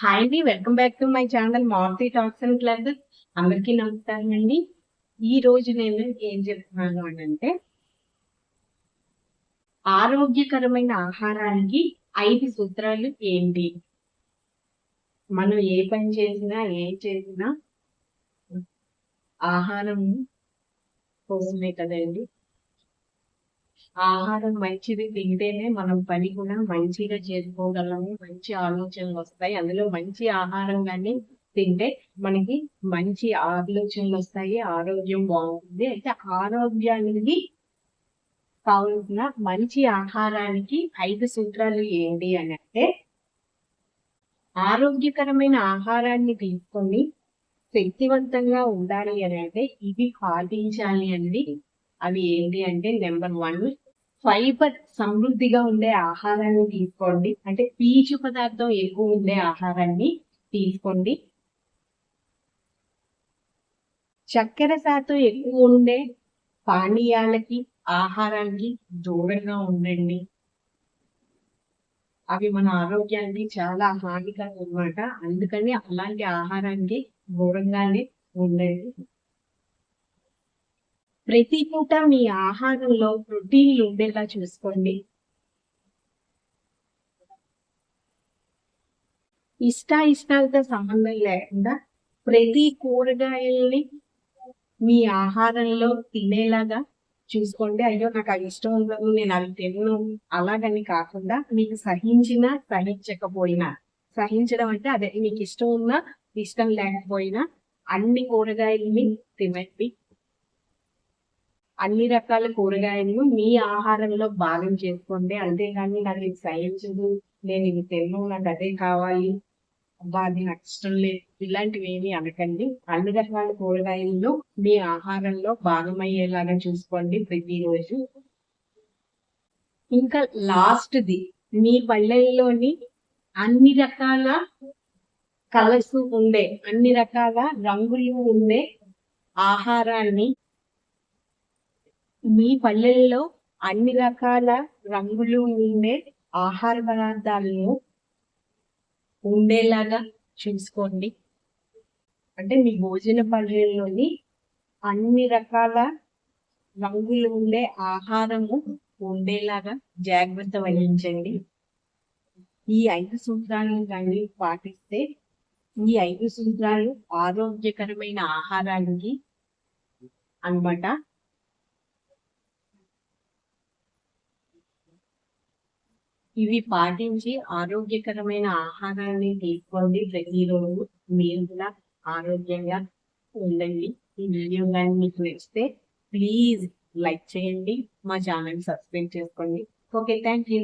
Hi అండి, welcome back to my channel Maruti talks and classes. అందరికీ నమస్కారం అండి. ఈ రోజు నేను ఏం చెప్తున్నాను అంటే ఆరోగ్యకరమైన ఆహారానికి 5 సూత్రాలు ఏంటి. మనం ఏ పని చేసినా ఏం చేసినా ఆహారం కోసమే కదండి. ఆహారం మంచిది తింటేనే మనం పని కూడా మంచిగా చేసుకోగలము, మంచి ఆలోచనలు వస్తాయి. అందులో మంచి ఆహారం కానీ తింటే మనకి మంచి ఆలోచనలు వస్తాయి, ఆరోగ్యం బాగుంటుంది. అయితే ఆరోగ్యానికి కావాల్సిన మంచి ఆహారానికి 5 సూత్రాలు ఏంటి అని అంటే, ఆరోగ్యకరమైన ఆహారాన్ని తీసుకొని శక్తివంతంగా ఉండాలి అని అంటే ఇవి పాటించాలి అండి. అవి ఏంటి అంటే, నెంబర్ 1 ఫైబర్ సమృద్ధిగా ఉండే ఆహారాన్ని తీసుకోండి. అంటే పీచు పదార్థం ఎక్కువ ఉండే ఆహారాన్ని తీసుకోండి. చక్కెర శాతం ఎక్కువ ఉండే పానీయాలకి ఆహారానికి దూరంగా ఉండండి. అవి మన ఆరోగ్యానికి చాలా హానికరం అన్నమాట. అందుకని అలాంటి ఆహారానికి దూరంగానే ఉండండి. ప్రతి పూట మీ ఆహారంలో ప్రోటీన్లు ఉండేలా చూసుకోండి. ఇష్టాలతో సంబంధం లేకుండా ప్రతి కూరగాయల్ని మీ ఆహారంలో తినేలాగా చూసుకోండి. అయ్యో నాకు అవి ఇష్టం ఉండదు, నేను అవి తినను అలాగని కాకుండా, మీకు సహించినా సహించకపోయినా, సహించడం అంటే అదే మీకు ఇష్టం ఉన్నా ఇష్టం లేకపోయినా అన్ని కూరగాయలని తినండి. అన్ని రకాల కూరగాయలను మీ ఆహారంలో భాగం చేసుకోండి. అంతేగాని నాకు ఇది సహించదు, నేను ఇది తినను, నాకు అదే కావాలి, అబ్బా అది నాకు ఇష్టం లేదు, ఇలాంటివి ఏమి అనకండి. అన్ని రకాల కూరగాయలను మీ ఆహారంలో భాగమయ్యేలాగా చూసుకోండి ప్రతిరోజు. ఇంకా లాస్ట్ది, మీ పళ్ళల్లోని అన్ని రకాల కలర్స్ ఉండే, అన్ని రకాల రంగులు ఉండే ఆహారాన్ని, మీ పళ్ళల్లో అన్ని రకాల రంగులు ఉండే ఆహార పదార్థాలను ఉండేలాగా చూసుకోండి. అంటే మీ భోజన పళ్ళల్లోని అన్ని రకాల రంగులు ఉండే ఆహారము ఉండేలాగా జాగ్రత్త వహించండి. ఈ 5 సూత్రాలను కానీ పాటిస్తే, ఈ 5 సూత్రాలు ఆరోగ్యకరమైన ఆహారానికి అన్నమాట. ఇవి పాటించి ఆరోగ్యకరమైన ఆహారాన్ని తీసుకోండి ప్రతిరోజు. మీరు కూడా ఆరోగ్యంగా ఉండండి. ఈ వీడియో కానీ మీకు నచ్చితే ప్లీజ్ లైక్ చేయండి, మా ఛానల్ సబ్స్క్రైబ్ చేసుకోండి. Okay, thank you.